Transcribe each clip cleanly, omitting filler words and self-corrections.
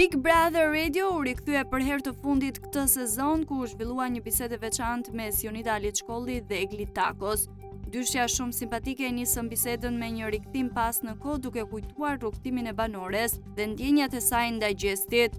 Big Brother Radio u rikthye për herë të fundit këtë sezon ku u zhvillua një bisedë e veçantë mes Jonida Aliçkolli dhe Egli Takos. Dyshja shumë simpatike e nisën bisedën me një rikthim pas në kohë duke kujtuar rrugtimin e banores dhe ndjenjat e saj ndaj gjestit.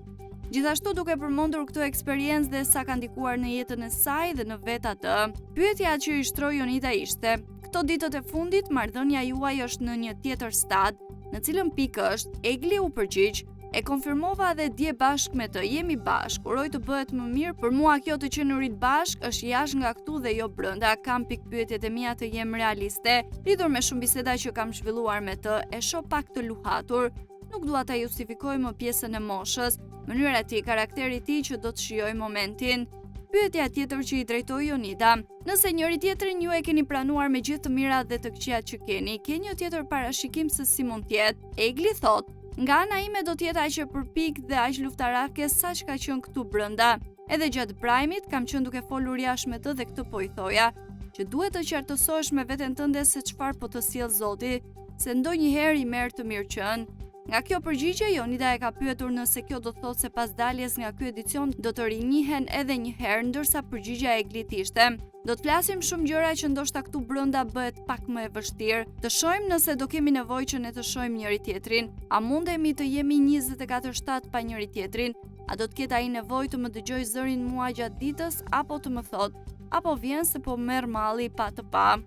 Gjithashtu duke përmendur këtë eksperiencë dhe sa ka ndikuar në jetën e saj dhe në vetë atë. Pyetja që i shtroi Jonida ishte: "Këto ditët e fundit marrëdhënia juaj është në një tjetër stad, në cilën pikë është?" Egli u përgjigj: "E konfirmova dhe dje bashkë me të, jemi bashkë, uroj të bëhet më mirë, për mua kjo të qenurit bashkë është jashtë nga këtu dhe jo brenda, kam pikpyetjet e mia të jem realiste, lidhur me shumë biseda që kam zhvilluar me të, e shoh pak të luhatur, nuk dua ta justifikoj më pjesën e moshës, mënyra e tij, karakteri i tij që do të shijoj momentin." Pyetja tjetër që i drejtoi Jonida: "Nëse njëri tjetrin ju e keni pranuar me gjithë të mirat dhe të këqijat që keni, ke një tjetër parashikim se si mund të jetë?" Egli thot: "Nga ana ime do të jetë aq e përpik dhe aq luftarake sa që ka qenë këtu brenda. Edhe gjatë prajmit kam qenë duke folur jashtë me të dhe këtë po i thoja, që duhet të qartësohesh me veten tënde se çfarë po të sjell Zoti, se ndonjëherë i merr të mirëqen." Nga kjo përgjigje, Jonida e ka pyetur nëse kjo do të thotë se pas daljes nga ky edicion do të rinjihen edhe një herë, ndërsa përgjigjja e Eglit ishte: "Do të flasim shumë gjëra që ndoshta këtu brenda bëhet pak më e vështirë. Të shohim nëse do kemi nevojë që ne të shohim njëri tjetrin. A mundemi të jemi 24/7 pa njëri tjetrin? A do të ketë ai nevojë të më dëgjojë zërin mua gjatë ditës apo të më thotë, apo vjen se po merr malli pa të pa?"